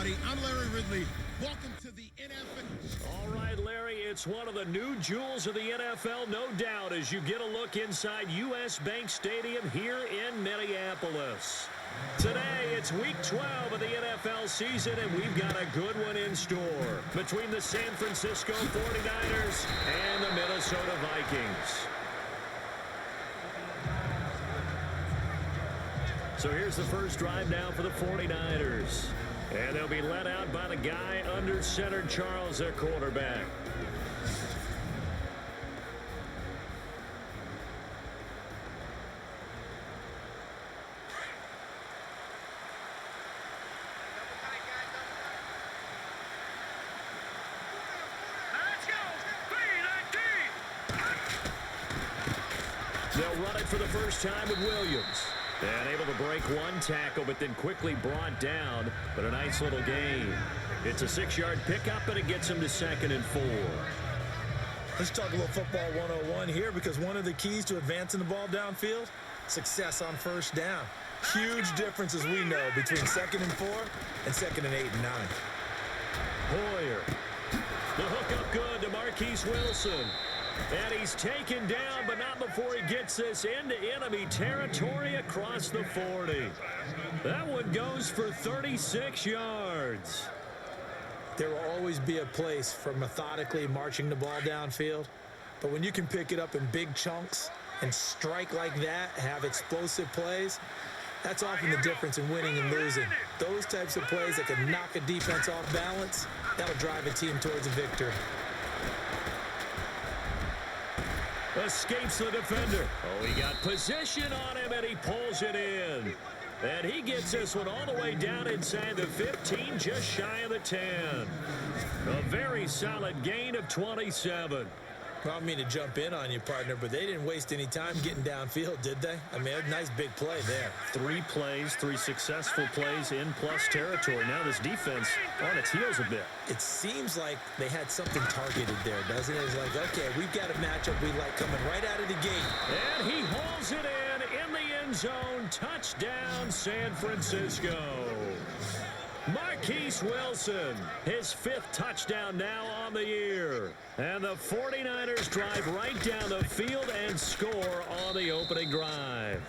everybody. I'm Larry Ridley. Welcome to the NFL. All right, Larry, it's one of the new jewels of the NFL, no doubt, as you get a look inside U.S. Bank Stadium here in Minneapolis. Today, it's Week 12 of the NFL season, and we've got a good one in store between the San Francisco 49ers and the Minnesota Vikings. So here's the first drive now for the 49ers. And they'll be led out by the guy under center, Charles, their quarterback. They'll run it for the first time with Williams. And able to break one tackle, but then quickly brought down. But a nice little gain. It's a 6-yard pickup, and it gets him to 2nd and 4. Let's talk a little football 101 here, because one of the keys to advancing the ball downfield, success on first down. Huge difference, as we know, between 2nd and 4 and 2nd and 8 and 9. Hoyer. The hook up good to Marquise Wilson. And he's taken down, but not before he gets this into enemy territory across the 40. That one goes for 36 yards. There will always be a place for methodically marching the ball downfield. But when you can pick it up in big chunks and strike like that, have explosive plays, that's often the difference in winning and losing. Those types of plays that can knock a defense off balance, that'll drive a team towards a victory. Escapes the defender. Oh, he got position on him, and he pulls it in. And he gets this one all the way down inside the 15, just shy of the 10. A very solid gain of 27. Well, I don't mean to jump in on you, partner, but they didn't waste any time getting downfield, did they? I mean, a nice big play there. 3 plays, 3 successful plays in plus territory. Now this defense on its heels a bit. It seems like they had something targeted there, doesn't it? It's like, okay, we've got a matchup we like coming right out of the gate. And he hauls it in the end zone. Touchdown, San Francisco. Marquise Wilson, his 5th touchdown now on the year. And the 49ers drive right down the field and score on the opening drive.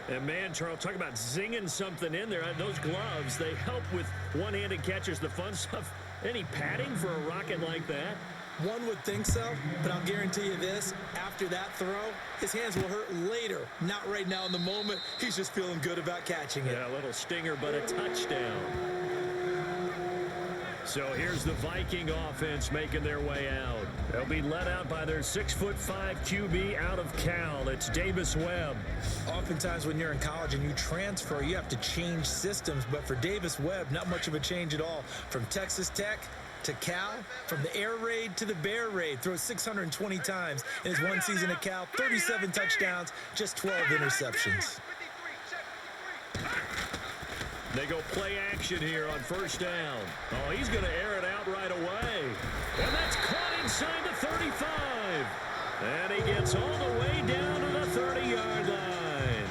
And man, Charles, talk about zinging something in there. Those gloves, they help with one-handed catches, the fun stuff. Any padding for a rocket like that? One would think so, but I'll guarantee you this, after that throw, his hands will hurt later, not right now in the moment. He's just feeling good about catching it. Yeah, a little stinger, but a touchdown. So here's the Viking offense making their way out. They'll be led out by their 6'5" QB out of Cal. It's Davis Webb. Oftentimes when you're in college and you transfer, you have to change systems, but for Davis Webb, not much of a change at all. From Texas Tech to Cal, from the air raid to the bear raid, throws 620 times in his one season at Cal, 37 touchdowns, just 12 interceptions. They go play action here on first down. Oh, he's going to air it out right away. And that's caught inside the 35. And he gets all the way down to the 30-yard line.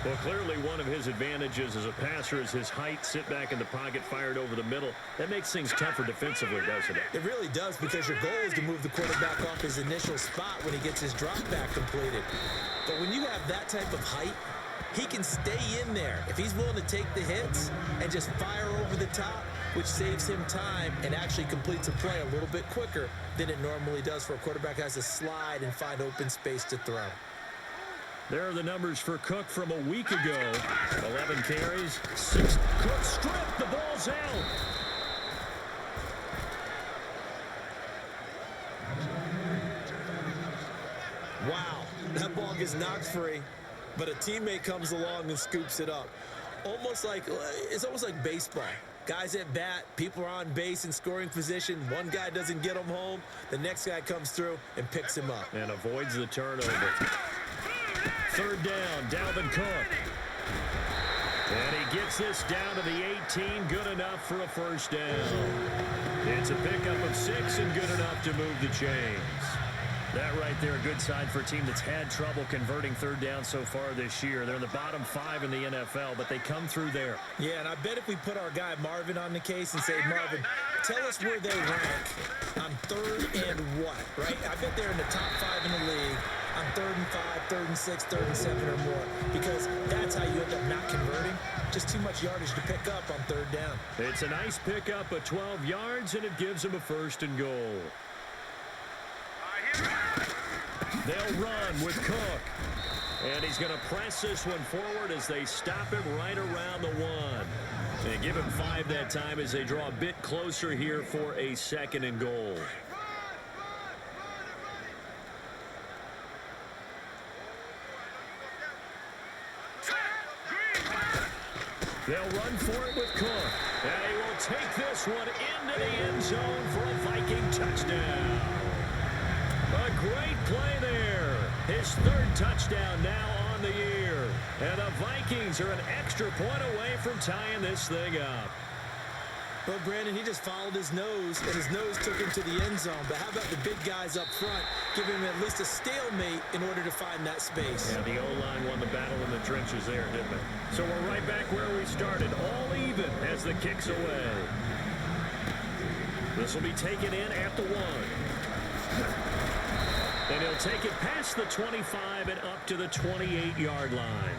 Well, clearly one of his advantages as a passer is his height. Sit back in the pocket, fired over the middle. That makes things tougher defensively, doesn't it? It really does, because your goal is to move the quarterback off his initial spot when he gets his drop back completed. But when you have that type of height, he can stay in there if he's willing to take the hits and just fire over the top, which saves him time and actually completes a play a little bit quicker than it normally does for a quarterback who has to slide and find open space to throw. There are the numbers for Cook from a week ago. 11 carries, 6. Cook stripped. The ball's out. Wow, that ball gets knocked free, but a teammate comes along and scoops it up. It's almost like baseball. Guys at bat, people are on base in scoring position. One guy doesn't get him home. The next guy comes through and picks him up. And avoids the turnover. Third down, Dalvin Cook. And he gets this down to the 18, good enough for a first down. It's a pickup of 6 and good enough to move the chains. That right there, a good sign for a team that's had trouble converting third down so far this year. They're in the bottom 5 in the NFL, but they come through there. Yeah, and I bet if we put our guy Marvin on the case and say, Marvin, tell us where they rank on third and what, right? I bet they're in the top 5 in the league on 3rd and 5, 3rd and 6, 3rd and 7 or more, because that's how you end up not converting. Just too much yardage to pick up on third down. It's a nice pickup of 12 yards, and it gives them a 1st and goal. They'll run with Cook. And he's going to press this one forward as they stop him right around the 1. They give him 5 that time as they draw a bit closer here for a 2nd and goal. They'll run for it with Cook. And he will take this one into the end zone for a Viking touchdown. A great play there. His 3rd touchdown now on the year. And the Vikings are an extra point away from tying this thing up. Well, Brandon, he just followed his nose, and his nose took him to the end zone. But how about the big guys up front, giving him at least a stalemate in order to find that space? Yeah, the O-line won the battle in the trenches there, didn't it? So we're right back where we started, all even as the kick's away. This will be taken in at the 1. And he'll take it past the 25 and up to the 28-yard line.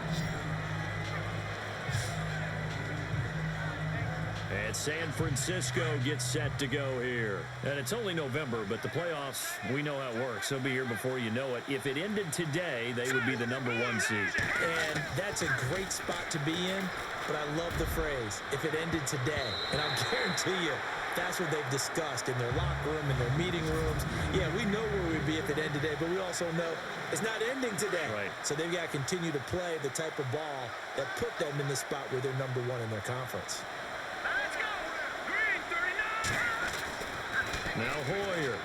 And San Francisco gets set to go here. And it's only November, but the playoffs, we know how it works. They'll be here before you know it. If it ended today, they would be the #1 seed. And that's a great spot to be in, but I love the phrase, if it ended today. And I'll guarantee you, that's what they've discussed in their locker room, in their meeting rooms. Yeah, we know where we'd be if it ended today, but we also know it's not ending today. Right. So they've got to continue to play the type of ball that put them in the spot where they're #1 in their conference. Now Hoyer.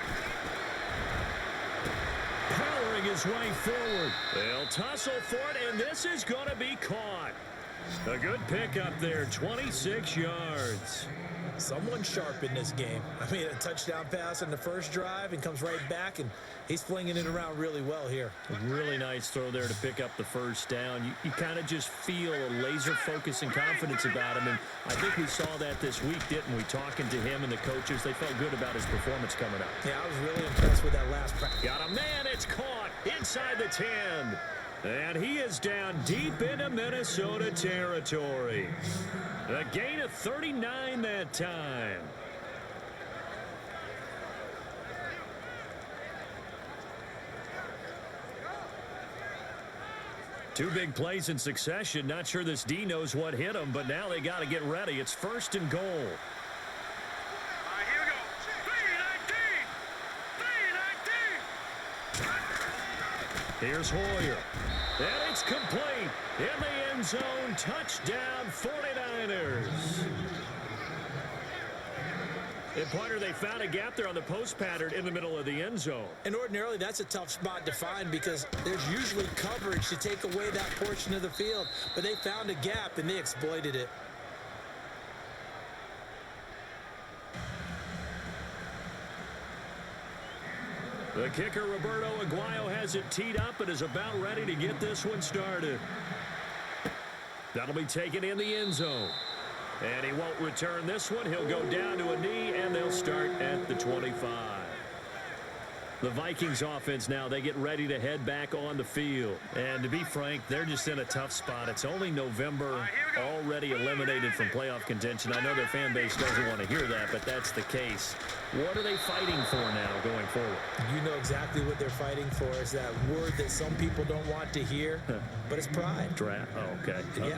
Powering his way forward. They'll tussle for it, and this is going to be caught. A good pickup there, 26 yards. Someone sharp in this game. I mean, a touchdown pass on the first drive and comes right back, and he's flinging it around really well here. A really nice throw there to pick up the first down. You kind of just feel a laser focus and confidence about him, and I think we saw that this week, didn't we? Talking to him and the coaches, they felt good about his performance coming up. Yeah, I was really impressed with that last practice. Got a man, it's caught inside the 10. And he is down deep into Minnesota territory. A gain of 39 that time. Two big plays in succession. Not sure this D knows what hit him, but now they got to get ready. It's 1st and goal. Here we go. 3-19. Here's Hoyer. And it's complete. In the end zone, touchdown 49ers. And Pointer, they found a gap there on the post pattern in the middle of the end zone. And ordinarily, that's a tough spot to find because there's usually coverage to take away that portion of the field. But they found a gap, and they exploited it. The kicker, Roberto Aguayo, has it teed up and is about ready to get this one started. That'll be taken in the end zone. And he won't return this one. He'll go down to a knee, and they'll start at the 25. The Vikings offense now, they get ready to head back on the field. And to be frank, they're just in a tough spot. It's only November, already eliminated from playoff contention. I know their fan base doesn't want to hear that, but that's the case. What are they fighting for now going forward? You know exactly what they're fighting for. Is that word that some people don't want to hear, but it's pride. Draft. Oh, okay. Yeah.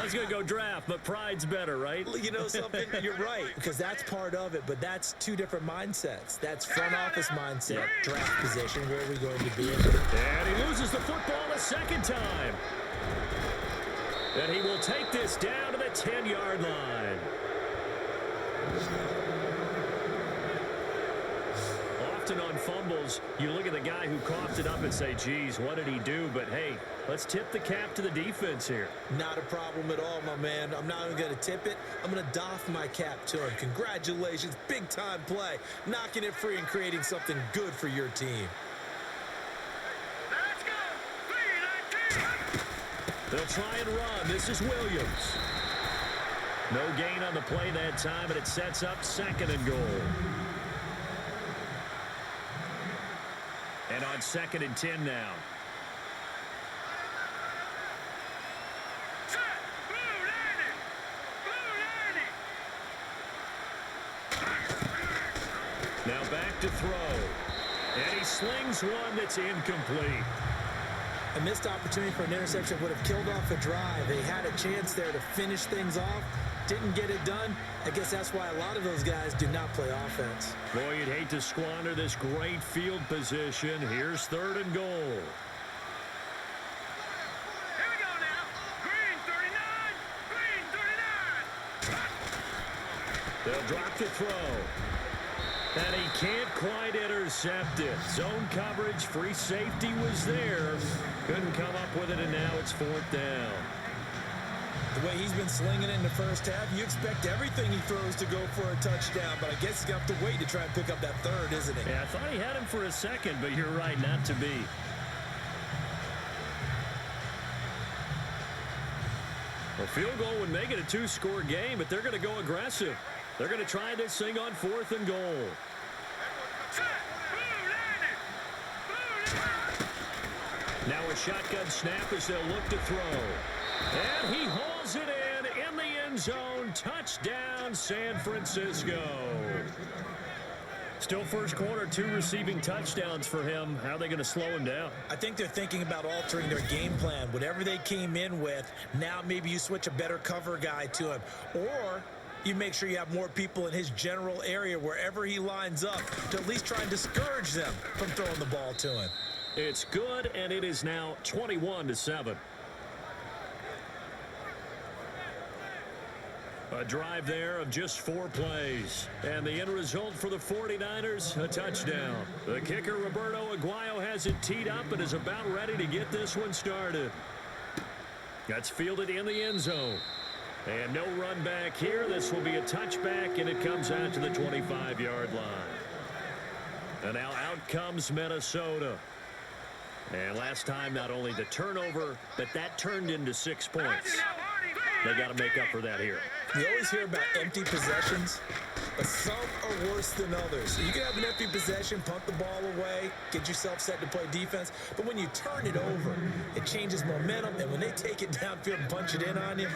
I was going to go draft, but pride's better, right? You know something? You're right, because that's part of it, but that's two different mindsets. That's front office mindset, draft position, where are we going to be in? And he loses the football a second time. And he will take this down to the 10-yard line. Often on fumbles, you look at the guy who coughed it up and say, geez, what did he do? But, hey, let's tip the cap to the defense here. Not a problem at all, my man. I'm not even going to tip it. I'm going to doff my cap to him. Congratulations. Big-time play. Knocking it free and creating something good for your team. They'll try and run. This is Williams. No gain on the play that time, but it sets up 2nd and goal. And on 2nd and 10 now. Now back to throw. And he slings one that's incomplete. A missed opportunity for an interception would have killed off a drive. They had a chance there to finish things off. Didn't get it done. I guess that's why a lot of those guys do not play offense. Boy, you'd hate to squander this great field position. Here's 3rd and goal. Here we go now. Green 39. Green 39. They'll drop the throw. And he can't quite intercept it. Zone coverage, free safety was there. Couldn't come up with it, and now it's 4th down. The way he's been slinging it in the first half, you expect everything he throws to go for a touchdown, but I guess he's going to have to wait to try and pick up that 3rd, isn't he? Yeah, I thought he had him for a second, but you're right, not to be. A field goal would make it a 2-score game, but they're going to go aggressive. They're going to try this thing on 4th and goal. Now a shotgun snap as they'll look to throw. And he hauls it in the end zone. Touchdown, San Francisco. Still first quarter, 2 receiving touchdowns for him. How are they going to slow him down? I think they're thinking about altering their game plan. Whatever they came in with, now maybe you switch a better cover guy to him. Or you make sure you have more people in his general area wherever he lines up to at least try and discourage them from throwing the ball to him. It's good, and it is now 21-7. A drive there of just 4 plays. And the end result for the 49ers, a touchdown. The kicker, Roberto Aguayo, has it teed up and is about ready to get this one started. That's fielded in the end zone. And no run back here. This will be a touchback, and it comes out to the 25-yard line. And now out comes Minnesota. And last time, not only the turnover, but that turned into 6 points. They got to make up for that here. You always hear about empty possessions, but some are worse than others. You can have an empty possession, punt the ball away, get yourself set to play defense, but when you turn it over, it changes momentum, and when they take it downfield and punch it in on you,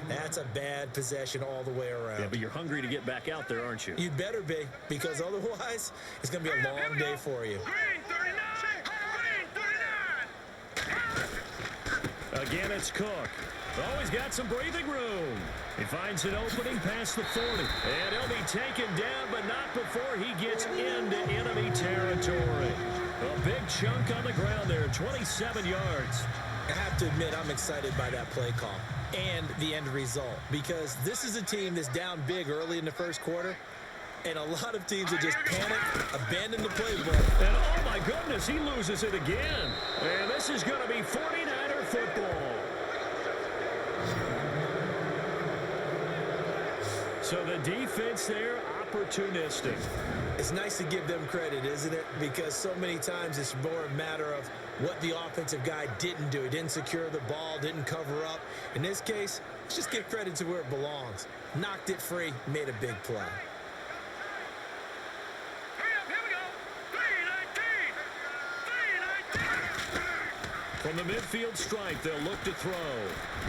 that's a bad possession all the way around. Yeah, but you're hungry to get back out there, aren't you? You'd better be, because otherwise, it's going to be a long day for you. Green 39. Again, it's Cook. Oh, he's got some breathing room. He finds an opening past the 40. And he'll be taken down, but not before he gets into enemy territory. A big chunk on the ground there, 27 yards. I have to admit, I'm excited by that play call and the end result, because this is a team that's down big early in the first quarter, and a lot of teams will just panic, abandon the playbook. And oh my goodness, he loses it again. And this is going to be 49er football. So the defense there, opportunistic. It's nice to give them credit, isn't it? Because so many times it's more a matter of what the offensive guy didn't do. He didn't secure the ball, didn't cover up. In this case, let's just give credit to where it belongs. Knocked it free, made a big play. From the midfield stripe, they'll look to throw.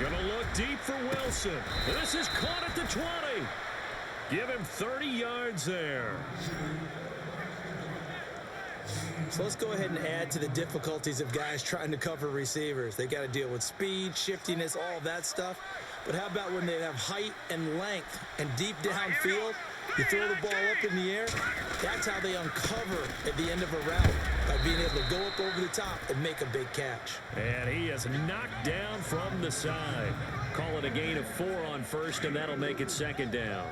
Gonna look deep for Wilson. This is caught at the 20. Give him 30 yards there. So let's go ahead and add to the difficulties of guys trying to cover receivers. They got to deal with speed, shiftiness, all that stuff. But how about when they have height and length and deep downfield? You throw the ball up in the air. That's how they uncover at the end of a route, by being able to go up over the top and make a big catch. And he is knocked down from the side. Call it a gain of 4 on first, and that'll make it 2nd down.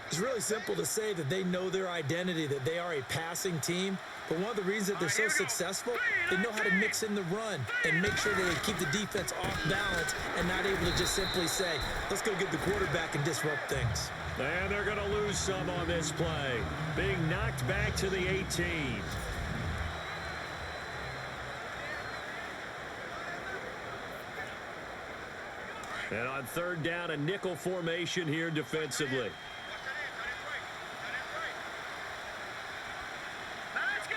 It's really simple to say that they know their identity, that they are a passing team. But one of the reasons that they're so successful, they know how to mix in the run and make sure that they keep the defense off balance and not able to just simply say, let's go get the quarterback and disrupt things. And they're going to lose some on this play. Being knocked back to the 18. And on third down, a nickel formation here defensively. Let's go.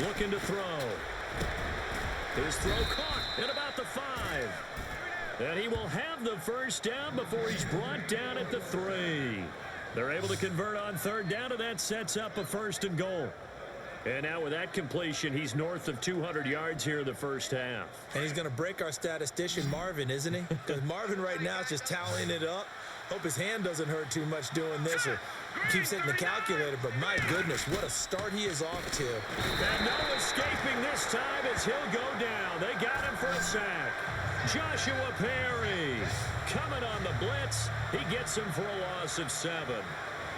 Looking to throw. His throw caught at about the 5. And he will have the first down before he's brought down at the 3. They're able to convert on third down, and that sets up a 1st and goal. And now with that completion, he's north of 200 yards here in the first half. And he's going to break our statistician, Marvin, isn't he? Because Marvin right now is just tallying it up. Hope his hand doesn't hurt too much doing this or keeps hitting the calculator. But my goodness, what a start he is off to. And no escaping this time as he'll go down. They got him for a sack. Joshua Perry coming on the blitz. He gets him for a loss of 7.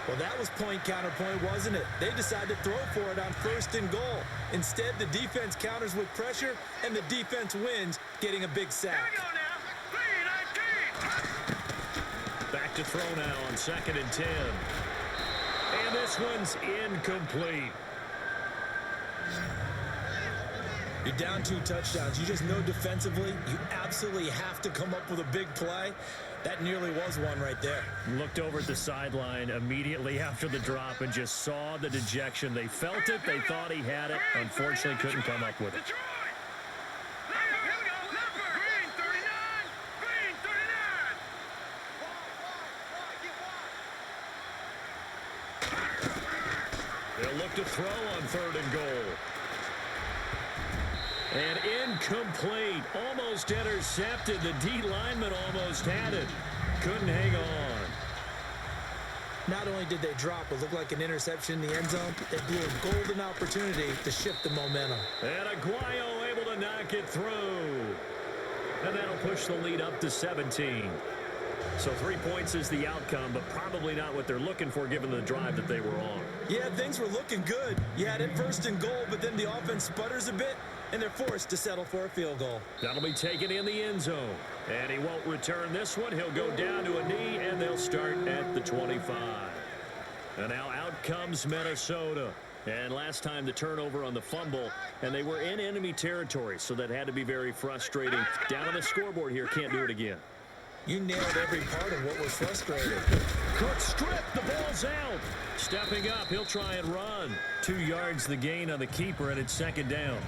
Well, that was point counterpoint, wasn't it? They decided to throw for it on 1st and goal. Instead, the defense counters with pressure, and the defense wins, getting a big sack. Here we go now. 3-19. Back to throw now on 2nd and 10. And this one's incomplete. You're down 2 touchdowns. You just know defensively you absolutely have to come up with a big play. That nearly was one right there. Looked over at the sideline immediately after the drop and just saw the dejection. They felt it. They thought he had it. Unfortunately, couldn't come up with it. Detroit. Here we go. Number. Green 39. Green 39. They'll look to throw on 3rd and goal. And incomplete. Almost intercepted. The D lineman almost had it. Couldn't hang on. Not only did they drop what looked like an interception in the end zone, they blew a golden opportunity to shift the momentum. And Aguayo able to knock it through. And that'll push the lead up to 17. So 3 points is the outcome, but probably not what they're looking for given the drive that they were on. Yeah, things were looking good. You had it 1st and goal, but then the offense sputters a bit, and they're forced to settle for a field goal. That'll be taken in the end zone. And he won't return this one. He'll go down to a knee, and they'll start at the 25. And now out comes Minnesota. And last time the turnover on the fumble, and they were in enemy territory, so that had to be very frustrating. Down on the scoreboard here, can't do it again. You nailed every part of what was frustrating. Cook stripped, the ball's out. Stepping up, he'll try and run. 2 yards the gain on the keeper, and it's 2nd down.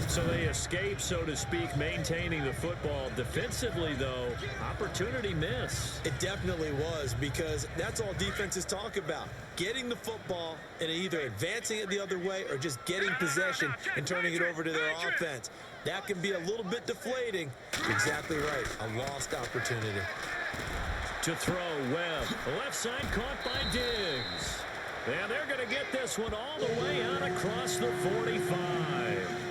So they escape, so to speak, maintaining the football. Defensively, though, opportunity miss. It definitely was, because that's all defenses talk about. Getting the football and either advancing it the other way or just getting possession and turning it over to their offense. That can be a little bit deflating. Exactly right. A lost opportunity. To throw, Webb. Left side caught by Diggs. And they're going to get this one all the way out across the 45.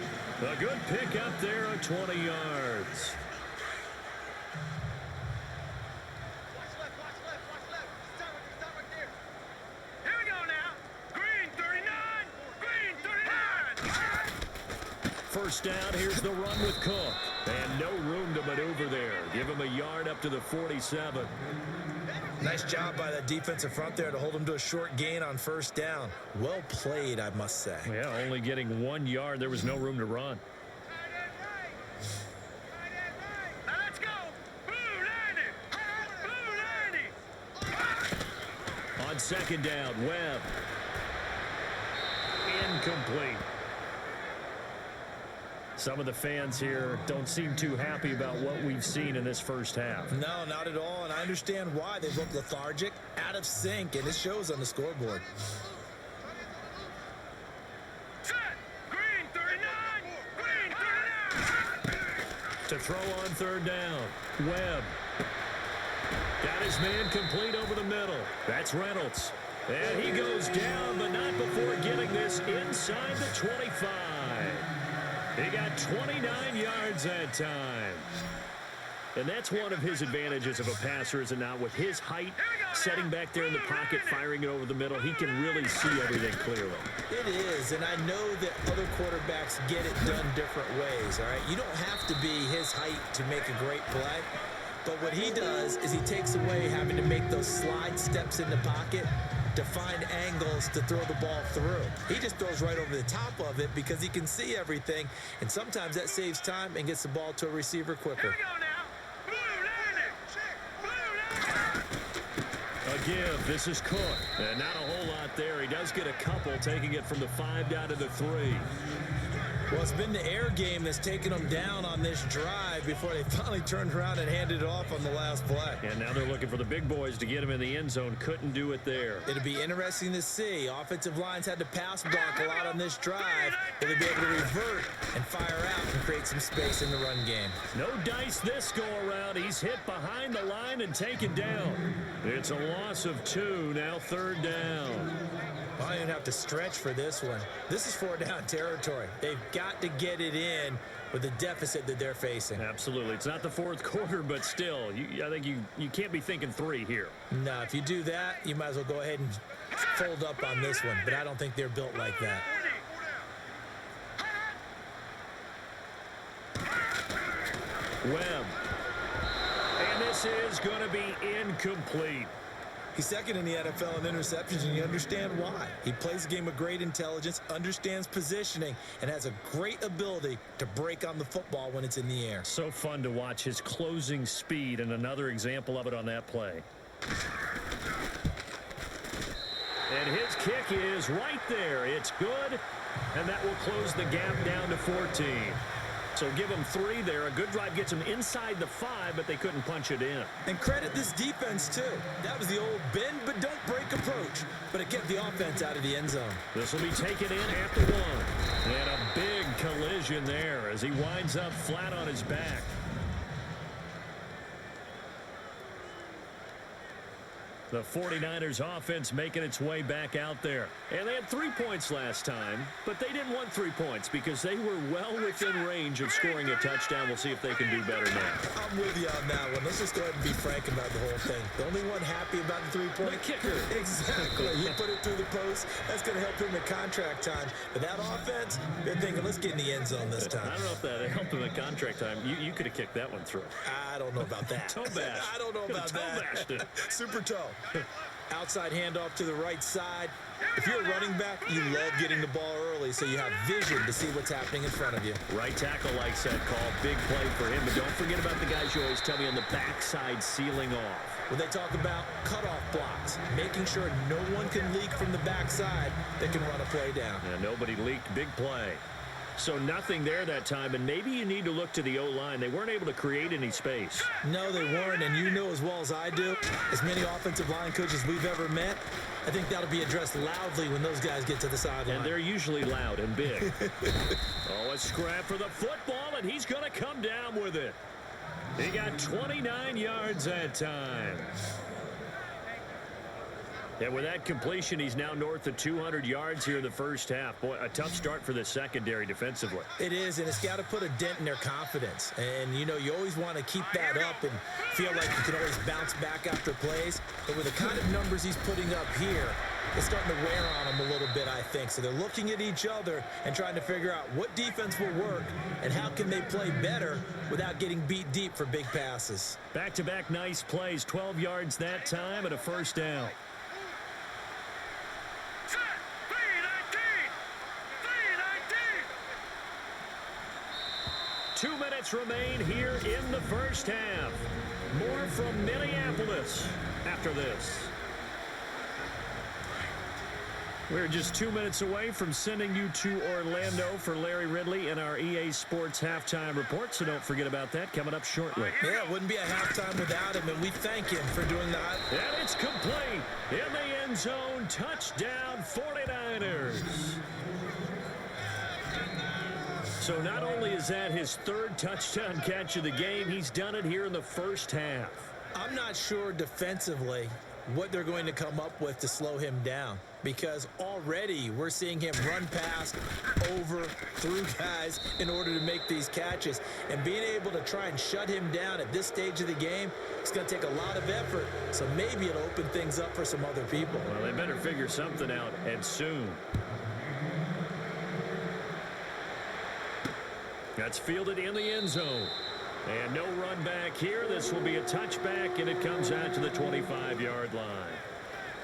A good pick up there at 20 yards. Here we go now. Green 39. Green 39. First down, here's the run with Cook. And no room to maneuver there. Give him a yard up to the 47. Nice job by that defensive front there to hold him to a short gain on 1st down. Well played, I must say. Yeah, only getting 1 yard. There was no room to run. Now let's go. Blue 90. Blue 90. On 2nd down, Webb. Incomplete. Some of the fans here don't seem too happy about what we've seen in this first half. No, not at all, and I understand why. They look lethargic, out of sync, and it shows on the scoreboard. Set. Green 39. Green 39. To throw on 3rd down, Webb. Got his man complete over the middle. That's Reynolds. And he goes down, but not before getting this inside the 25. He got 29 yards that time. And that's one of his advantages of a passer, is it not? With his height, setting back there in the pocket, firing it over the middle, he can really see everything clearly. It is, and I know that other quarterbacks get it done different ways, all right? You don't have to be his height to make a great play. But what he does is he takes away having to make those slide steps in the pocket to find angles to throw the ball through. He just throws right over the top of it because he can see everything, and sometimes that saves time and gets the ball to a receiver quicker. Here we go now. Blue line it. A give. This is Cook. And not a whole lot there. He does get a couple, taking it from the 5 down to the 3. Well, it's been the air game that's taken them down on this drive before they finally turned around and handed it off on the last play. And now they're looking for the big boys to get him in the end zone. Couldn't do it there. It'll be interesting to see. Offensive lines had to pass block a lot on this drive. Will they be able to revert and fire out and create some space in the run game? No dice this go-around. He's hit behind the line and taken down. It's a loss of 2, now 3rd down. I don't even have to stretch for this one. This is 4-down territory. They've got to get it in with the deficit that they're facing. Absolutely. It's not the 4th quarter, but still, I think you can't be thinking 3 here. No, if you do that, you might as well go ahead and fold up on this one, but I don't think they're built like that. Webb. And this is going to be incomplete. He's second in the NFL in interceptions, and you understand why. He plays a game of great intelligence, understands positioning, and has a great ability to break on the football when it's in the air. So fun to watch his closing speed, and another example of it on that play. And his kick is right there. It's good, and that will close the gap down to 14. So give them 3 there. A good drive gets them inside the 5, but they couldn't punch it in. And credit this defense, too. That was the old bend but don't break approach, but it kept the offense out of the end zone. This will be taken in after 1. And a big collision there as he winds up flat on his back. The 49ers offense making its way back out there. And they had 3 points last time, but they didn't want 3 points because they were well within range of scoring a touchdown. We'll see if they can do better now. I'm with you on that one. Let's just go ahead and be frank about the whole thing. The only one happy about the 3-point? The kicker. Exactly. He put it through the post. That's going to help him at contract time. But that offense, they're thinking, let's get in the end zone this time. I don't know if that helped him at contract time. You could have kicked that one through. I don't know about that. Toe bash. I don't know about Toe that. bashed it. Super toe. Outside handoff to the right side. If you're a running back, you love getting the ball early so you have vision to see what's happening in front of you. Right tackle likes that call. Big play for him. But don't forget about the guys you always tell me on the backside sealing off. When they talk about cutoff blocks, making sure no one can leak from the backside that can run a play down. Yeah, nobody leaked. Big play. So nothing there that time, and maybe you need to look to the O-line. They weren't able to create any space. No, they weren't, and you know as well as I do, as many offensive line coaches we've ever met, I think that'll be addressed loudly when those guys get to the sideline. And they're usually loud and big. Oh, a scrap for the football, and he's going to come down with it. He got 29 yards that time. And with that completion, he's now north of 200 yards here in the first half. Boy, a tough start for the secondary defensively. It is, and it's got to put a dent in their confidence. And, you know, you always want to keep that up and feel like you can always bounce back after plays. But with the kind of numbers he's putting up here, it's starting to wear on them a little bit, I think. So they're looking at each other and trying to figure out what defense will work and how can they play better without getting beat deep for big passes. Back-to-back nice plays, 12 yards that time and a first down. 2 minutes remain here in the first half. More from Minneapolis after this. We're just 2 minutes away from sending you to Orlando for Larry Ridley and our EA Sports Halftime Report, so don't forget about that coming up shortly. Yeah, it wouldn't be a halftime without him, and we thank him for doing that. And it's complete. In the end zone, touchdown 49ers. So not only is that his 3rd touchdown catch of the game, he's done it here in the first half. I'm not sure defensively what they're going to come up with to slow him down, because already we're seeing him run past, over, through guys in order to make these catches. And being able to try and shut him down at this stage of the game, it's going to take a lot of effort. So maybe it'll open things up for some other people. Well, they better figure something out, and soon. That's fielded in the end zone. And no run back here. This will be a touchback, and it comes out to the 25-yard line.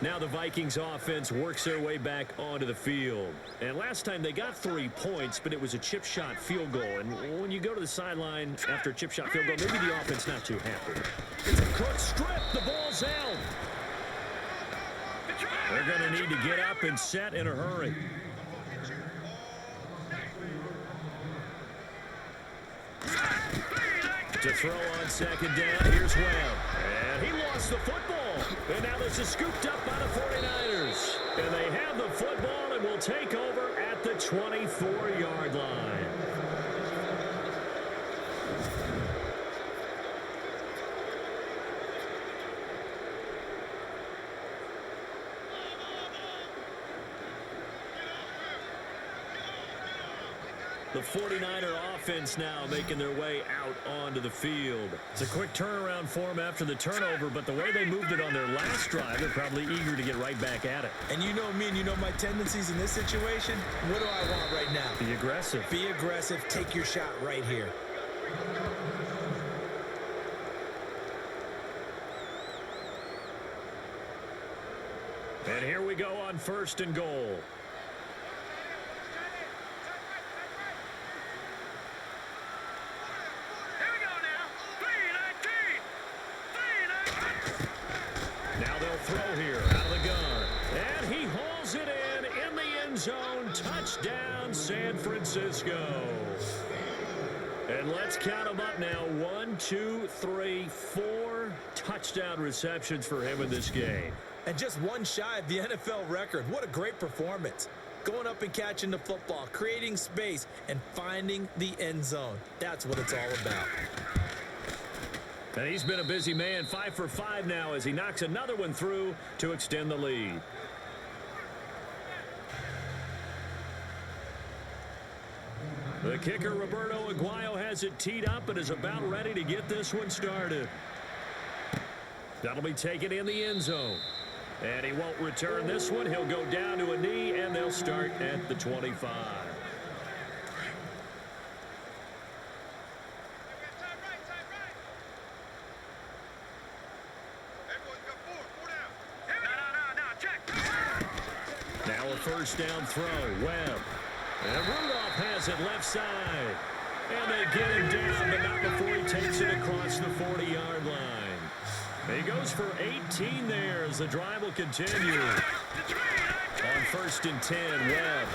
Now the Vikings offense works their way back onto the field. And last time they got 3 points, but it was a chip shot field goal. And when you go to the sideline after a chip shot field goal, maybe the offense not too happy. It's a quick strip. The ball's out. They're going to need to get up and set in a hurry. To throw on second down, here's Webb. And he lost the football. And now this is scooped up by the 49ers. And they have the football and will take over at the 24-yard line. The 49er offense now making their way out onto the field. It's a quick turnaround for them after the turnover, but the way they moved it on their last drive, they're probably eager to get right back at it. And you know me and you know my tendencies in this situation. What do I want right now? Be aggressive. Be aggressive. Take your shot right here. And here we go on 1st and goal. Now they'll throw here out of the gun. And he hauls it in the end zone. Touchdown, San Francisco. And let's count them up now. 1, 2, 3, 4 touchdown receptions for him in this game. And just one shy of the NFL record. What a great performance. Going up and catching the football, creating space, and finding the end zone. That's what it's all about. And he's been a busy man, 5 for 5 now as he knocks another one through to extend the lead. The kicker, Roberto Aguayo, has it teed up and is about ready to get this one started. That'll be taken in the end zone. And he won't return this one. He'll go down to a knee, and they'll start at the 25. Now a first down throw. Webb. And Rudolph has it left side. And they get him down, but not before he takes it across the 40-yard line. He goes for 18 there as the drive will continue. On 1st and 10, Webb.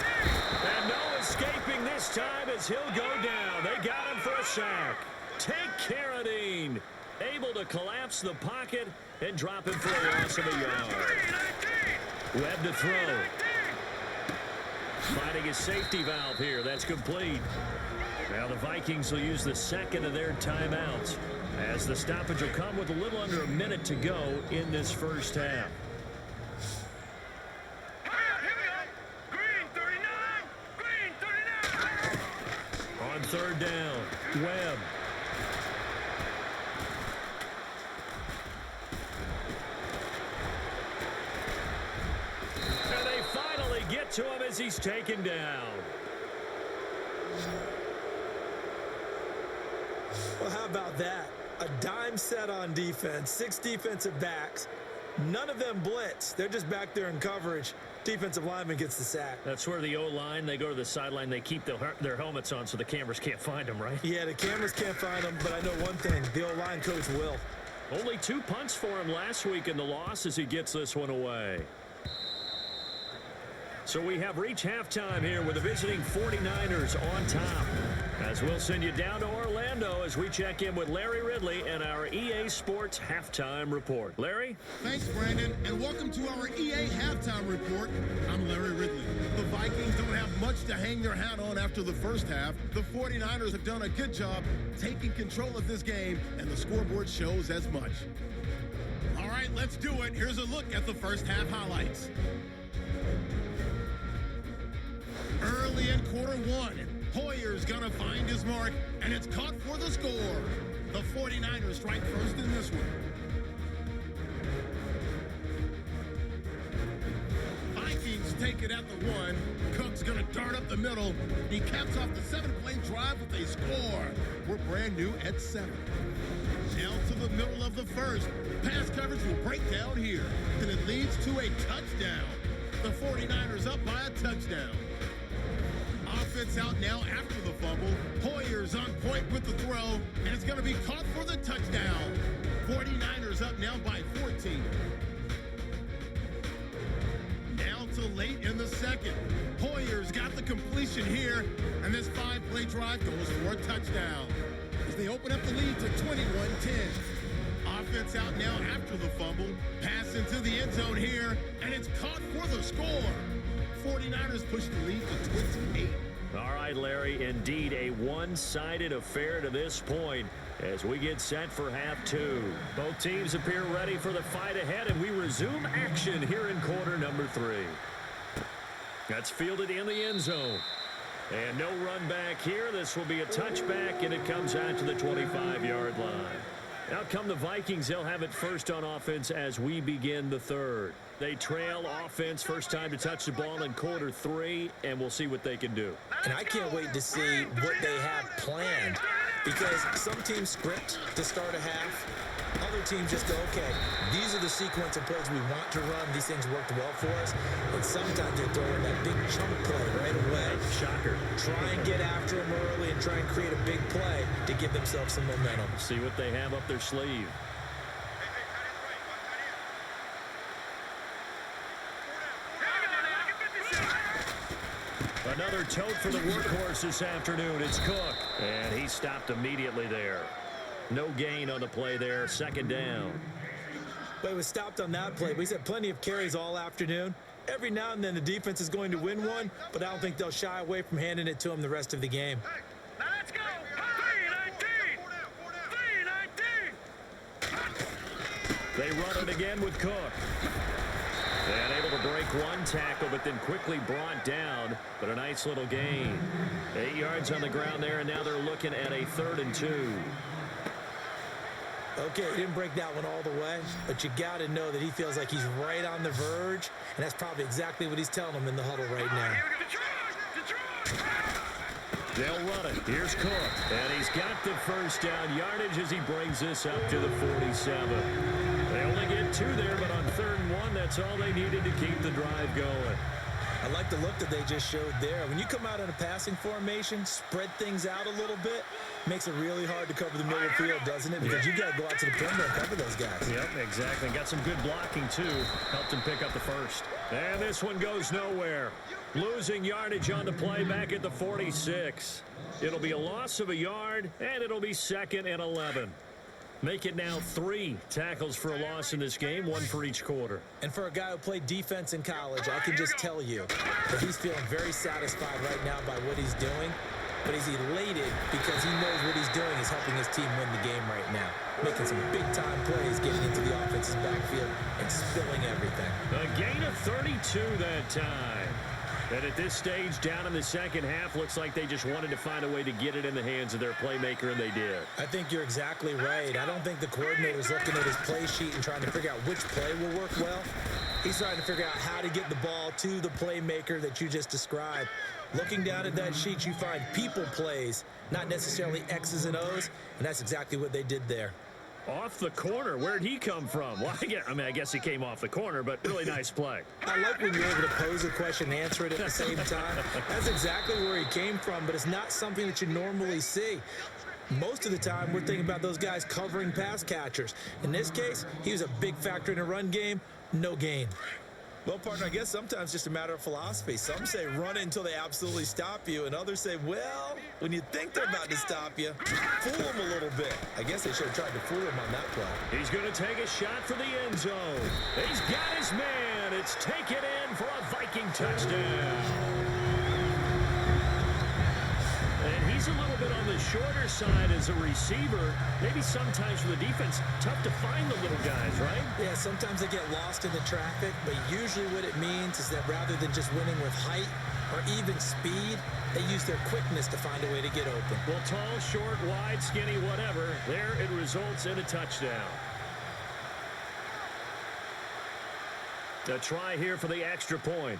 And no escaping this time as he'll go down. They got him for a sack. Take Carradine. Able to collapse the pocket and drop him for a loss of a yard. Webb to throw. Finding a safety valve here. That's complete. Now the Vikings will use the second of their timeouts as the stoppage will come with a little under a minute to go in this first half. On 3rd down, Webb. And they finally get to him as he's taken down. Well, how about that? A dime set on defense, 6 defensive backs. None of them blitz. They're just back there in coverage. Defensive lineman gets the sack. That's where the O-line, they go to the sideline, they keep their helmets on so the cameras can't find them, right? Yeah, the cameras can't find them, but I know one thing. The O-line coach will. Only 2 punts for him last week in the loss as he gets this one away. So we have reached halftime here with the visiting 49ers on top. As we'll send you down to Orlando as we check in with Larry Ridley and our EA Sports Halftime Report. Larry? Thanks, Brandon, and welcome to our EA Halftime Report. I'm Larry Ridley. The Vikings don't have much to hang their hat on after the first half. The 49ers have done a good job taking control of this game, and the scoreboard shows as much. All right, let's do it. Here's a look at the first half highlights. Early in quarter one, Hoyer's gonna find his mark, and it's caught for the score. The 49ers strike first in this one. Vikings take it at the 1. Cook's going to dart up the middle. He caps off the 7-play drive with a score. We're brand new at 7. Now to the middle of the first. Pass coverage will break down here. And it leads to a touchdown. The 49ers up by a touchdown. Offense out now after the fumble. Hoyer's on point with the throw. And it's going to be caught for the touchdown. 49ers up now by 14. Now to late in the second. Hoyer's got the completion here. And this 5-play drive goes for a touchdown. As they open up the lead to 21-10. Offense out now after the fumble. Pass into the end zone here. And it's caught for the score. 49ers push the lead to 28. All right, Larry, indeed a one-sided affair to this point as we get set for half 2. Both teams appear ready for the fight ahead, and we resume action here in quarter number 3. That's fielded in the end zone. And no run back here. This will be a touchback, and it comes out to the 25-yard line. Out come the Vikings. They'll have it first on offense as we begin the third. They trail offense, first time to touch the ball in quarter 3, and we'll see what they can do. And I can't wait to see what they have planned, because some teams script to start a half. Other teams just go, okay, these are the sequence of plays we want to run. These things worked well for us. And sometimes they throw in that big chunk play right away. Shocker. Try and get after them early and try and create a big play to give themselves some momentum. See what they have up their sleeve. Another tote for the workhorse this afternoon. It's Cook. And he stopped immediately there. No gain on the play there. Second down. But he was stopped on that play. He's had plenty of carries all afternoon. Every now and then the defense is going to win one, but I don't think they'll shy away from handing it to him the rest of the game. Now let's go. 3-19. They run it again with Cook. And able to break one tackle, but then quickly brought down. But a nice little gain. 8 yards on the ground there, and now they're looking at a 3rd and 2. Okay, he didn't break that one all the way, but you got to know that he feels like he's right on the verge, and that's probably exactly what he's telling them in the huddle right now. They'll run it. Here's Cook, and he's got the first down yardage as he brings this up to the 47. They only get 2 there, but on 3rd and 1, that's all they needed to keep the drive going. I like the look that they just showed there. When you come out in a passing formation, spread things out a little bit, makes it really hard to cover the middle of the field, doesn't it? Because you got to go out to the perimeter and cover those guys. Yep, exactly. Got some good blocking, too. Helped him pick up the first. And this one goes nowhere. Losing yardage on the play back at the 46. It'll be a loss of a yard, and it'll be 2nd and 11. Make it now 3 tackles for a loss in this game, 1 for each quarter. And for a guy who played defense in college, I can just tell you that he's feeling very satisfied right now by what he's doing. But he's elated because he knows what he's doing is helping his team win the game right now. Making some big-time plays, getting into the offense's backfield and spilling everything. A gain of 32 that time. And at this stage, down in the second half, looks like they just wanted to find a way to get it in the hands of their playmaker, and they did. I think you're exactly right. I don't think the coordinator's looking at his play sheet and trying to figure out which play will work well. He's trying to figure out how to get the ball to the playmaker that you just described. Looking down at that sheet, you find people plays, not necessarily X's and O's, and that's exactly what they did there. Off the corner. Where'd he come from? Well, I guess he came off the corner, but really nice play. I like when you're able to pose a question and answer it at the same time. That's exactly where he came from, but it's not something that you normally see. Most of the time, we're thinking about those guys covering pass catchers. In this case, he was a big factor in the run game. No gain. Well, partner, I guess sometimes it's just a matter of philosophy. Some say run until they absolutely stop you, and others say, well, when you think they're about to stop you, fool them a little bit. I guess they should have tried to fool him on that play. He's going to take a shot for the end zone. He's got his man. It's taken in for a Viking touchdown. And he's a little bit on the shorter side as a receiver. Maybe sometimes for the defense, tough to find the little guys, right? Yeah, sometimes they get lost in the traffic, but usually what it means is that rather than just winning with height or even speed, they use their quickness to find a way to get open. Well, tall, short, wide, skinny, whatever, there it results in a touchdown. A try here for the extra point.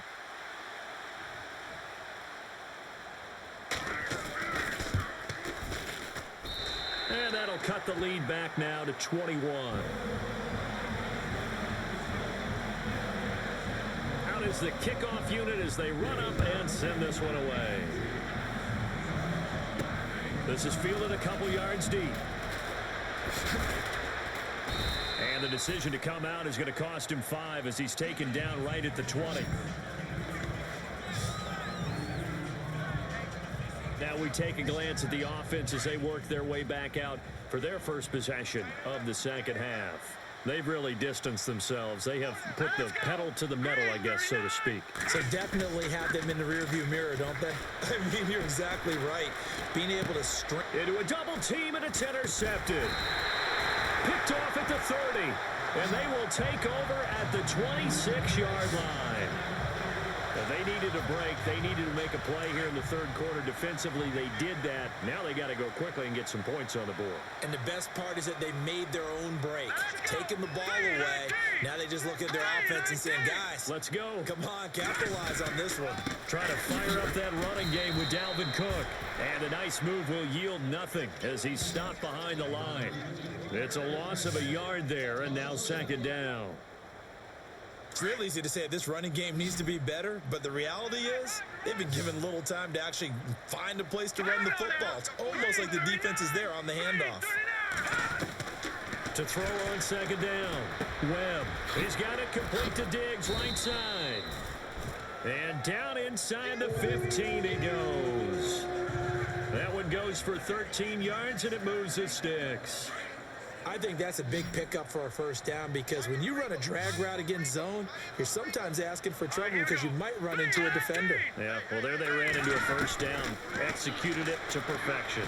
And that'll cut the lead back now to 21. Out is the kickoff unit as they run up and send this one away. This is fielded a couple yards deep. And the decision to come out is going to cost him 5 as he's taken down right at the 20. Now we take a glance at the offense as they work their way back out for their first possession of the second half. They've really distanced themselves. They have put the pedal to the metal, I guess, so to speak. So definitely have them in the rearview mirror, don't they? I mean, you're exactly right. Being able to string into a double team, and it's intercepted. Picked off at the 30, and they will take over at the 26-yard line. And they needed a break. They needed to make a play here in the third quarter. Defensively, they did that. Now they got to go quickly and get some points on the board. And the best part is that they made their own break, taking the ball away. Now they just look at their offense and saying, guys, let's go. Come on, capitalize on this one. Try to fire up that running game with Dalvin Cook. And a nice move will yield nothing as he's stopped behind the line. It's a loss of a yard there, and now second down. It's real easy to say this running game needs to be better, but the reality is they've been given little time to actually find a place to run the football. It's almost like the defense is there on the handoff. To throw on second down, Webb. He's got it complete to Diggs, right side. And down inside the 15 he goes. That one goes for 13 yards, and it moves the sticks. I think that's a big pickup for a first down because when you run a drag route against zone, you're sometimes asking for trouble because you might run into a defender. Yeah, well, there they ran into a first down. Executed it to perfection.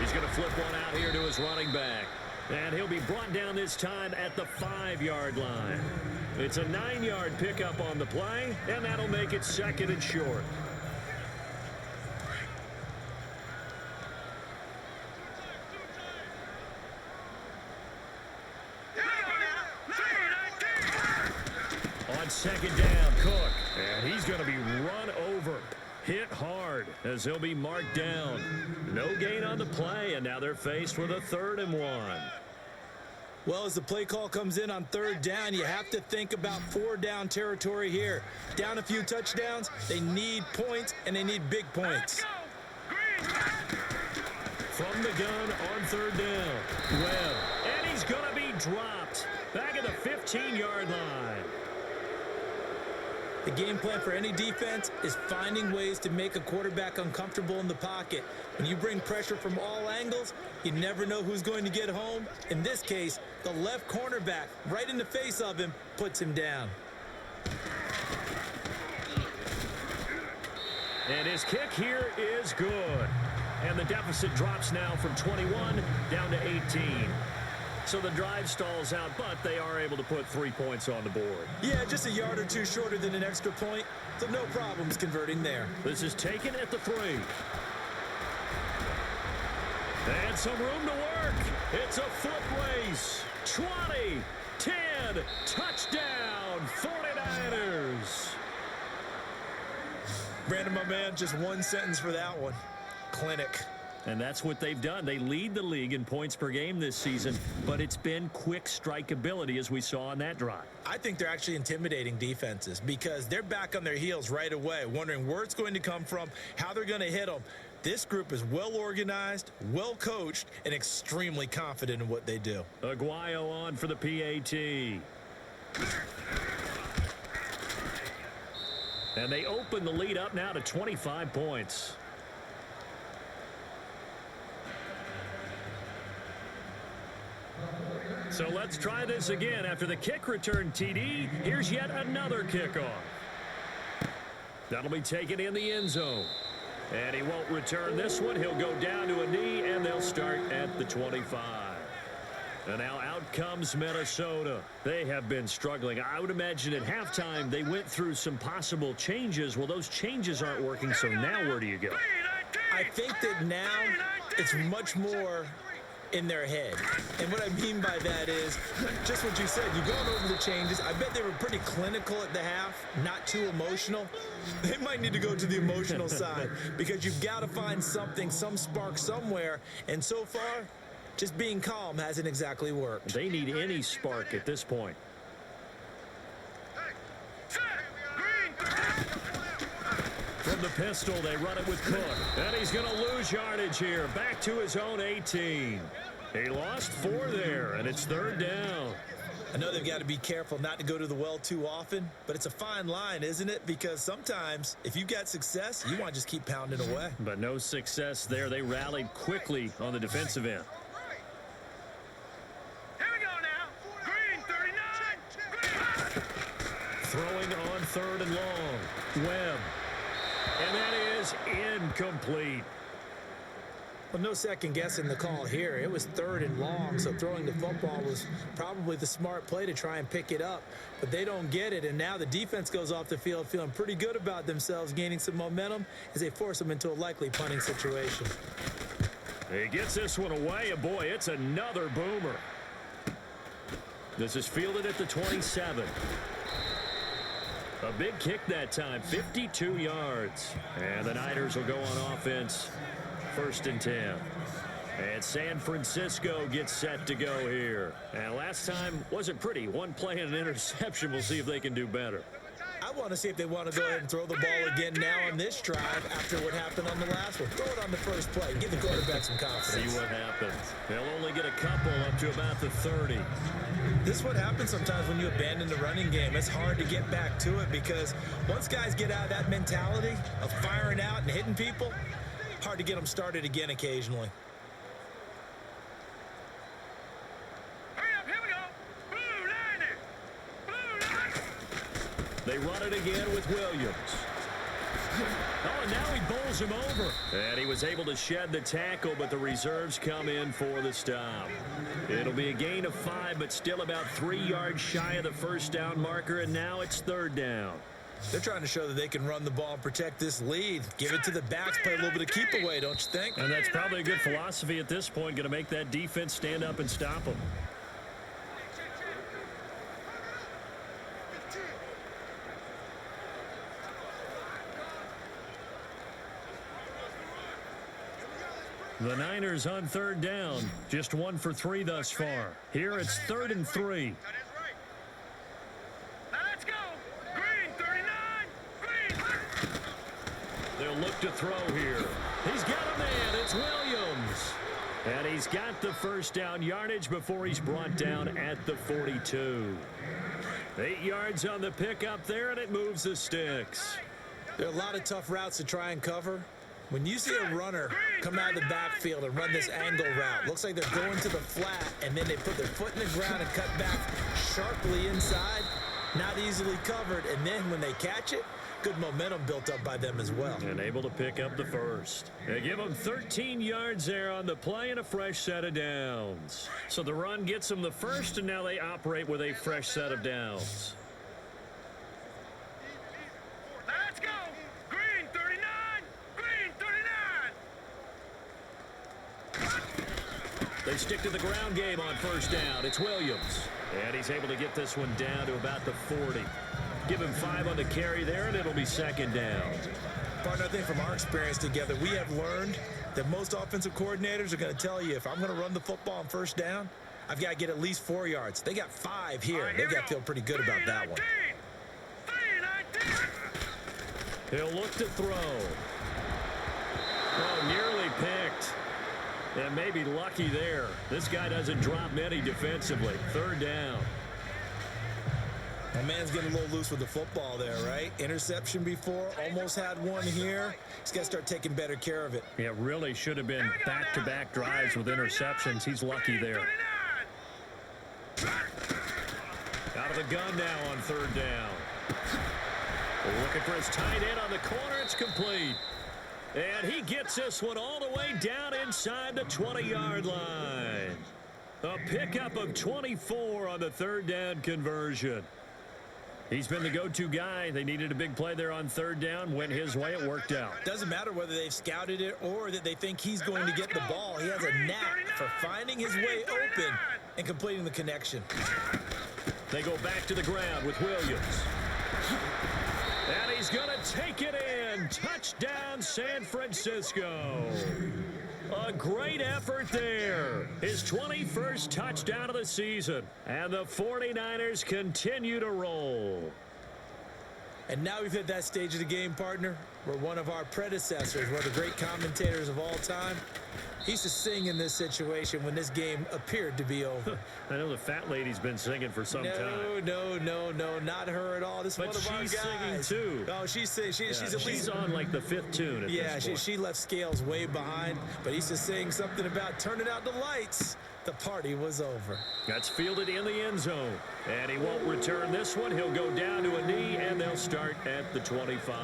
He's going to flip one out here to his running back. And he'll be brought down this time at the 5-yard line. It's a 9-yard pickup on the play, and that'll make it second and short. On second down, Cook. And he's going to be run over. Hit hard as he'll be marked down. No gain on the play, and now they're faced with a 3rd and 1. Well, as the play call comes in on 3rd down, you have to think about 4-down territory here. Down a few touchdowns, they need points, and they need big points. From the gun on 3rd down, Webb. And he's going to be dropped back at the 15-yard line. The game plan for any defense is finding ways to make a quarterback uncomfortable in the pocket. When you bring pressure from all angles, you never know who's going to get home. In this case, the left cornerback, right in the face of him, puts him down. And his kick here is good. And the deficit drops now from 21 down to 18. So the drive stalls out, but they are able to put 3 points on the board. Yeah, just a yard or two shorter than an extra point, so no problems converting there. This is taken at the 3. And some room to work. It's a foot race. 20, 10, touchdown, 49ers. Brandon, my man, just one sentence for that one. Clinic. And that's what they've done. They lead the league in points per game this season, but it's been quick strike ability as we saw on that drive. I think they're actually intimidating defenses because they're back on their heels right away, wondering where it's going to come from, how they're going to hit them. This group is well organized, well coached, and extremely confident in what they do. Aguayo on for the PAT. And they open the lead up now to 25 points. So let's try this again. After the kick return TD, here's yet another kickoff. That'll be taken in the end zone. And he won't return this one. He'll go down to a knee, and they'll start at the 25. And now out comes Minnesota. They have been struggling. I would imagine at halftime they went through some possible changes. Well, those changes aren't working, so now where do you go? I think that now it's much more in their head. And what I mean by that is just what you said. You're going over the changes. I bet they were pretty clinical at the half, not too emotional. They might need to go to the emotional side because you've got to find something, some spark somewhere. And so far, Just being calm hasn't exactly worked. They need any spark at this point. From the pistol, they run it with Cook. And he's going to lose yardage here. Back to his own 18. He lost 4 there, and it's 3rd down. I know they've got to be careful not to go to the well too often, but it's a fine line, isn't it? Because sometimes if you got success, you want to just keep pounding away. But no success there. They rallied quickly on the defensive end. Here we go now. Green 39. Green. Throwing on 3rd and long. Webb. And that is incomplete. Well, no second guessing the call here. It was 3rd and long, so throwing the football was probably the smart play to try and pick it up. But they don't get it, and now the defense goes off the field feeling pretty good about themselves, gaining some momentum as they force them into a likely punting situation. He gets this one away, and boy, it's another boomer. This is fielded at the 27. A big kick that time, 52 yards. And the Niners will go on offense. 1st and 10. And San Francisco gets set to go here. And last time wasn't pretty. One play and an interception. We'll see if they can do better. I want to see if they want to go ahead and throw the ball again now on this drive after what happened on the last one. Throw it on the first play. Give the quarterback some confidence. See what happens. They'll only get a couple up to about the 30. This is what happens sometimes when you abandon the running game. It's hard to get back to it because once guys get out of that mentality of firing out and hitting people, hard to get them started again occasionally. Hurry up, here we go. Blue line. Blue line. They run it again with Williams. Oh, and now he bowls him over. And he was able to shed the tackle, but the reserves come in for the stop. It'll be a gain of 5, but still about 3 yards shy of the first down marker, and now it's 3rd down. They're trying to show that they can run the ball and protect this lead. Give it to the backs, play a little bit of keep away, don't you think? And that's probably a good philosophy at this point, going to make that defense stand up and stop them. The Niners on 3rd down, just 1 for 3 thus far. Here it's 3rd and 3. That is right. Now let's go. Green 39. Green. They'll look to throw here. He's got a man. It's Williams. And he's got the first down yardage before he's brought down at the 42. 8 yards on the pickup there, and it moves the sticks. There are a lot of tough routes to try and cover. When you see a runner come out of the backfield and run this angle route, looks like they're going to the flat, and then they put their foot in the ground and cut back sharply inside, not easily covered, and then when they catch it, good momentum built up by them as well. And able to pick up the first. They give them 13 yards there on the play and a fresh set of downs. So the run gets them the first, and now they operate with a fresh set of downs. Now let's go. Green 39. Green 39. They stick to the ground game on first down. It's Williams. And he's able to get this one down to about the 40. Give him 5 on the carry there, and it'll be 2nd down. Partner, I think from our experience together, we have learned that most offensive coordinators are going to tell you, if I'm going to run the football on first down, I've got to get at least 4 yards. They got 5 here. They've got to feel pretty good about that one. 319. He'll look to throw. Oh, nearly picked. And maybe lucky there. This guy doesn't drop many defensively. 3rd down. My man's getting a little loose with the football there, right? Interception before, almost had one here. He's got to start taking better care of it. Yeah, really should have been back-to-back drives with interceptions. He's lucky there. Out of the gun now on 3rd down. Looking for his tight end on the corner. It's complete. And he gets this one all the way down inside the 20-yard line. A pickup of 24 on the 3rd down conversion. He's been the go-to guy. They needed a big play there on 3rd down. Went his way. It worked out. Doesn't matter whether they've scouted it or that they think he's going to get the ball. He has a knack for finding his way open and completing the connection. They go back to the ground with Williams. And he's going to take it in. Touchdown, San Francisco. A great effort there. His 21st touchdown of the season. And the 49ers continue to roll. And now we've hit that stage of the game, partner, where one of our predecessors, one of the great commentators of all time, he used to sing in this situation when this game appeared to be over. I know the fat lady's been singing for some time. No, not her at all. This is one of our guys. But she's singing too. Oh, she's at least she's on like the 5th tune at this point. She left Scales way behind, but he used to sing something about turning out the lights. The party was over. That's fielded in the end zone. And he won't return this one. He'll go down to a knee, and they'll start at the 25.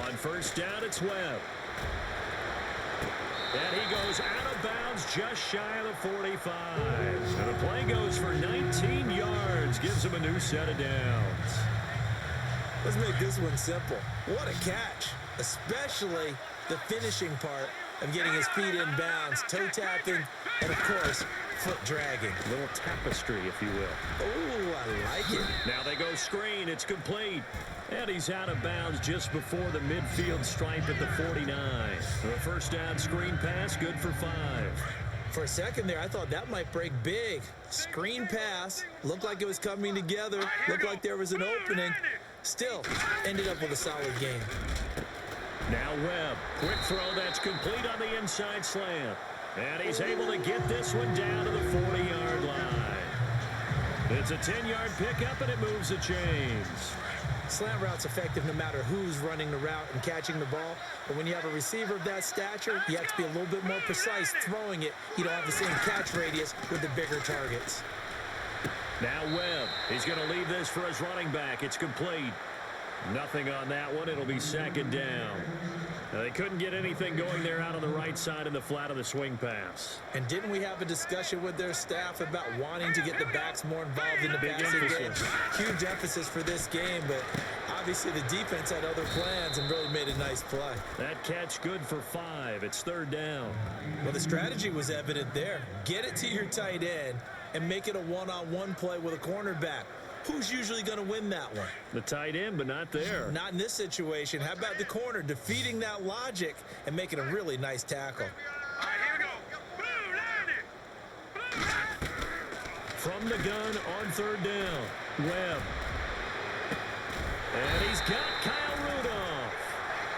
On first down, it's Webb. And he goes out of bounds just shy of the 45. And the play goes for 19 yards. Gives him a new set of downs. Let's make this one simple. What a catch, especially the finishing part of getting his feet in bounds, toe tapping, and of course, foot dragging. A little tapestry, if you will. Oh, I like it. Now they go screen. It's complete. And he's out of bounds just before the midfield stripe at the 49. The first down screen pass, good for 5. For a second there, I thought that might break big. Screen pass, looked like it was coming together, looked like there was an opening. Still, ended up with a solid game. Now Webb, quick throw that's complete on the inside slant. And he's able to get this one down to the 40-yard line. It's a 10-yard pickup, and it moves the chains. Slant route's effective no matter who's running the route and catching the ball. But when you have a receiver of that stature, you have to be a little bit more precise throwing it. You don't have the same catch radius with the bigger targets. Now Webb, he's going to leave this for his running back. It's complete. Nothing on that one. It'll be second down. Now, they couldn't get anything going there out on the right side in the flat of the swing pass. And didn't we have a discussion with their staff about wanting to get the backs more involved in the passing game? Huge emphasis for this game, but obviously the defense had other plans and really made a nice play. That catch good for 5. It's third down. Well, the strategy was evident there. Get it to your tight end and make it a one-on-one play with a cornerback. Who's usually going to win that one? The tight end, but not there. Not in this situation. How about the corner defeating that logic and making a really nice tackle? All right, here we go. From the gun on third down, Webb. And he's got Kyle Rudolph.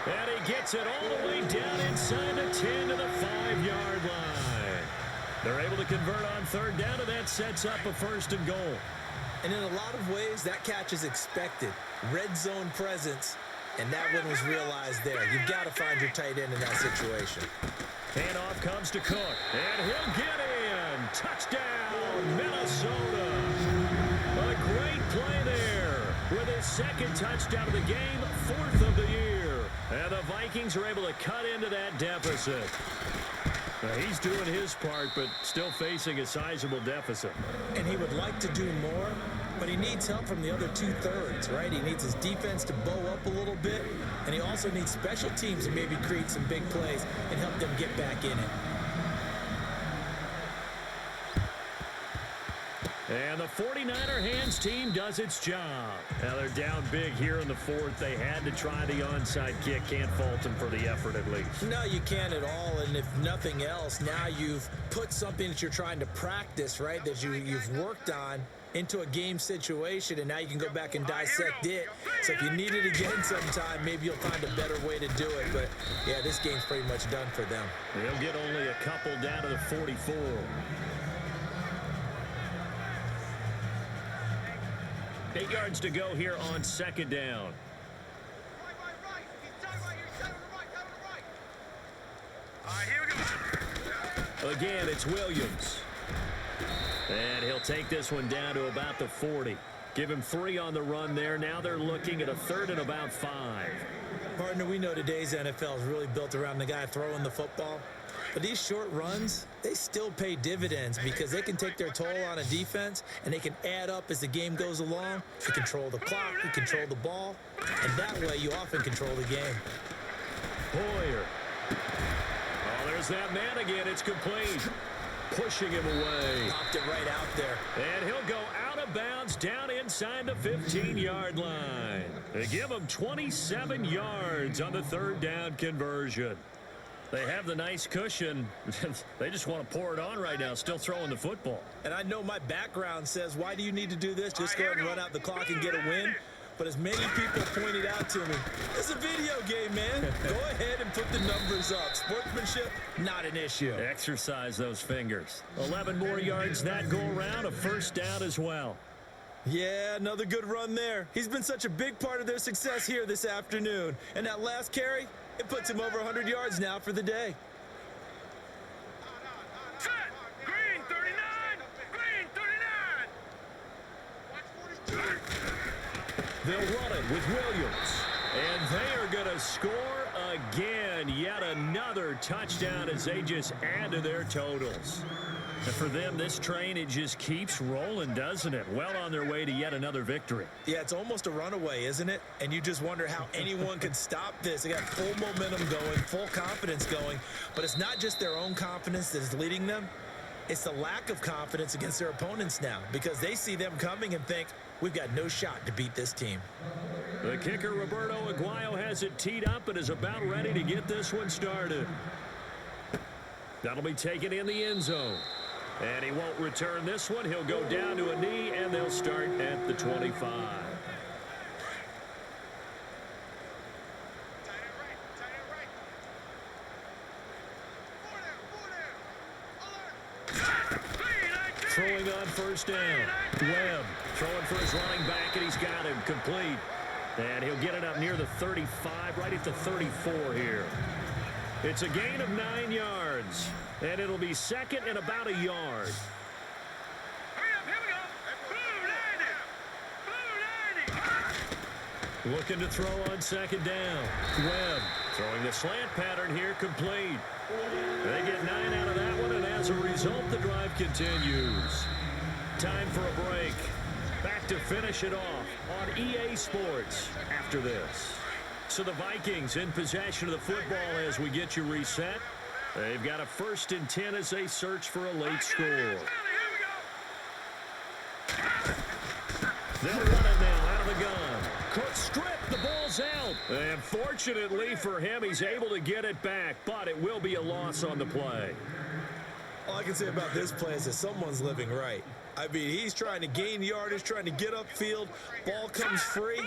And he gets it all the way down inside the 10 to the 5-yard line. They're able to convert on third down, and that sets up a first and goal. And in a lot of ways, that catch is expected. Red zone presence, and that one was realized there. You've got to find your tight end in that situation. Handoff comes to Cook, and he'll get in. Touchdown, Minnesota. A great play there with his second touchdown of the game, 4th of the year. And the Vikings are able to cut into that deficit. Now, he's doing his part, but still facing a sizable deficit. And he would like to do more, but he needs help from the other 2/3, right? He needs his defense to bow up a little bit, and he also needs special teams to maybe create some big plays and help them get back in it. And the 49er hands team does its job. Now they're down big here in the 4th. They had to try the onside kick. Can't fault them for the effort at least. No, you can't at all. And if nothing else, now you've put something that you're trying to practice, right, that you've worked on into a game situation, and now you can go back and dissect it. So if you need it again sometime, maybe you'll find a better way to do it. But, yeah, this game's pretty much done for them. They'll get only a couple down to the 44. 8 yards to go here on second down. All right, here we go. Again, it's Williams. And he'll take this one down to about the 40. Give him 3 on the run there. Now they're looking at a 3rd and about 5. Partner, we know today's NFL is really built around the guy throwing the football. But these short runs, they still pay dividends because they can take their toll on a defense, and they can add up as the game goes along. You control the clock, you control the ball, and that way you often control the game. Hoyer. Oh, there's that man again. It's complete. pushing him away. Popped it right out there. And he'll go out of bounds down inside the 15-yard line. They give him 27 yards on the third down conversion. They have the nice cushion. They just want to pour it on right now, still throwing the football. And I know my background says, why do you need to do this? Just go ahead and run out the clock and get a win. But as many people pointed out to me, it's a video game, man. Go ahead and put the numbers up. Sportsmanship, not an issue. Exercise those fingers. 11 more yards that go around, a first down as well. Yeah, another good run there. He's been such a big part of their success here this afternoon. And that last carry, it puts him over 100 yards now for the day. Set. Green 39. Green 39. They'll run it with Williams. And they are going to score again. Yet another touchdown as they just add to their totals. And for them, this train, it just keeps rolling, doesn't it? Well on their way to yet another victory. Yeah, it's almost a runaway, isn't it? And you just wonder how anyone could stop this. They got full momentum going, full confidence going. But it's not just their own confidence that is leading them. It's the lack of confidence against their opponents now, because they see them coming and think, we've got no shot to beat this team. The kicker, Roberto Aguayo, has it teed up and is about ready to get this one started. That'll be taken in the end zone. And he won't return this one. He'll go down to a knee, and they'll start at the 25. Throwing on first down. Webb throwing for his running back, and he's got him complete. And he'll get it up near the 35, right at the 34 here. It's a gain of 9 yards, and it'll be second and about a yard. Hurry up, here we go. Blue 90. Blue 90. Looking to throw on second down. Webb throwing the slant pattern here, complete. They get 9 out of that one, and as a result, the drive continues. Time for a break. Back to finish it off on EA Sports after this. So the Vikings in possession of the football as we get you reset. They've got a 1st and 10 as they search for a late score. Here we go. They'll run it now out of the gun. Cook strip, the ball's out. And fortunately for him, he's able to get it back, but it will be a loss on the play. All I can say about this play is that someone's living right. I mean, he's trying to gain yardage, trying to get upfield. Ball comes free.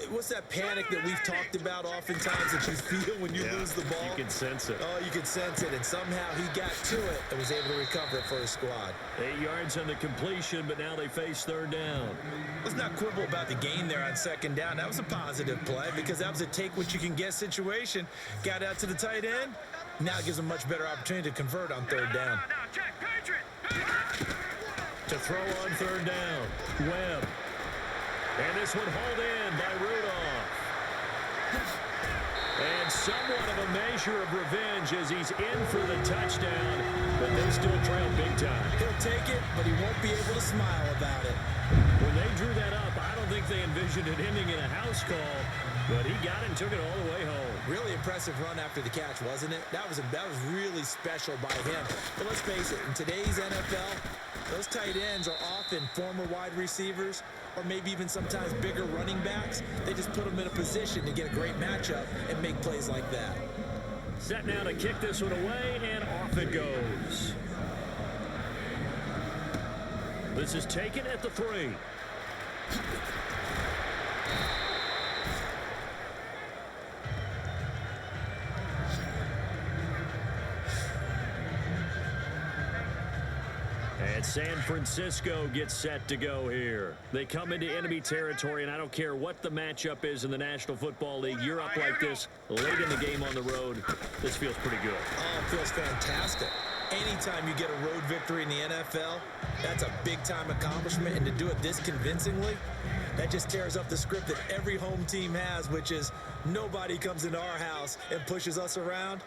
What's that panic that we've talked about oftentimes that you feel when you lose the ball? You can sense it. Oh, you can sense it, and somehow he got to it and was able to recover it for his squad. 8 yards on the completion, but now they face third down. Let's not quibble about the gain there on second down. That was a positive play because that was a take-what-you-can-get situation. Got out to the tight end. Now it gives them a much better opportunity to convert on third down. Now, check, Patriot. To throw on third down, Webb. And this one hauled in by Rudolph. And somewhat of a measure of revenge as he's in for the touchdown, but they still trail big time. He'll take it, but he won't be able to smile about it. When they drew that up, I don't think they envisioned it ending in a house call, but he got it and took it all the way home. Really impressive run after the catch, wasn't it? That was really special by him. But let's face it, in today's NFL, those tight ends are often former wide receivers or maybe even sometimes bigger running backs. They just put them in a position to get a great matchup and make plays like that. Set now to kick this one away, and off it goes. This is taken at the 3. And San Francisco gets set to go here. They come into enemy territory, and I don't care what the matchup is in the National Football League. You're up like this late in the game on the road. This feels pretty good. Oh, it feels fantastic. Anytime you get a road victory in the NFL, that's a big-time accomplishment. And to do it this convincingly, that just tears up the script that every home team has, which is nobody comes into our house and pushes us around.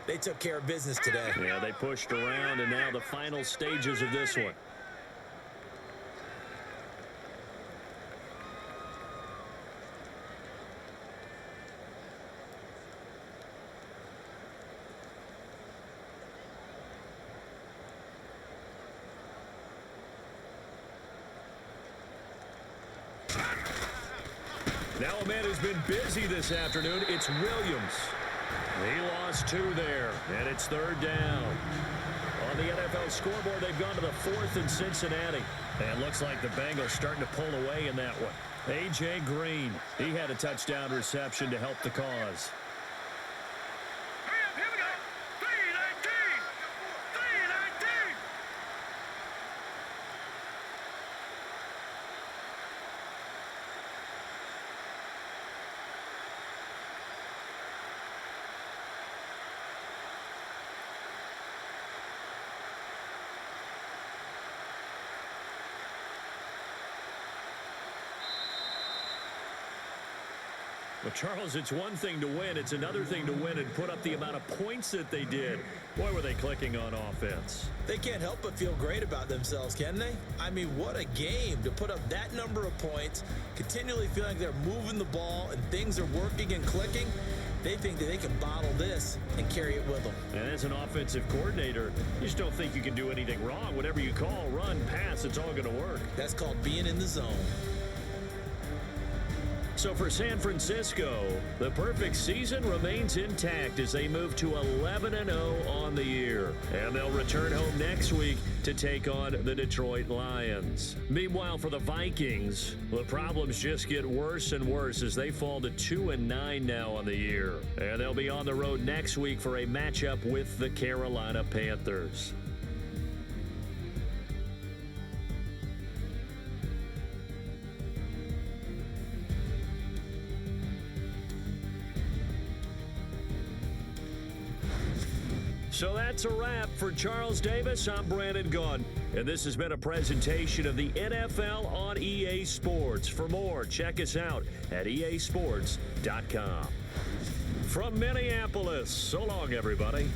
They took care of business today. Yeah, they pushed around, and now the final stages of this one. Now a man who's been busy this afternoon, it's Williams. He lost 2 there, and it's 3rd down. On the NFL scoreboard, they've gone to the 4th in Cincinnati. And looks like the Bengals starting to pull away in that one. A.J. Green, he had a touchdown reception to help the cause. Here we go. 319. 319. Well, Charles, it's one thing to win. It's another thing to win and put up the amount of points that they did. Boy, were they clicking on offense. They can't help but feel great about themselves, can they? I mean, what a game to put up that number of points, continually feeling like they're moving the ball and things are working and clicking. They think that they can bottle this and carry it with them. And as an offensive coordinator, you just don't think you can do anything wrong. Whatever you call, run, pass, it's all going to work. That's called being in the zone. So for San Francisco, the perfect season remains intact as they move to 11-0 on the year. And they'll return home next week to take on the Detroit Lions. Meanwhile, for the Vikings, the problems just get worse and worse as they fall to 2-9 now on the year. And they'll be on the road next week for a matchup with the Carolina Panthers. So that's a wrap. For Charles Davis, I'm Brandon Gaudin. And this has been a presentation of the NFL on EA Sports. For more, check us out at easports.com. From Minneapolis, so long, everybody.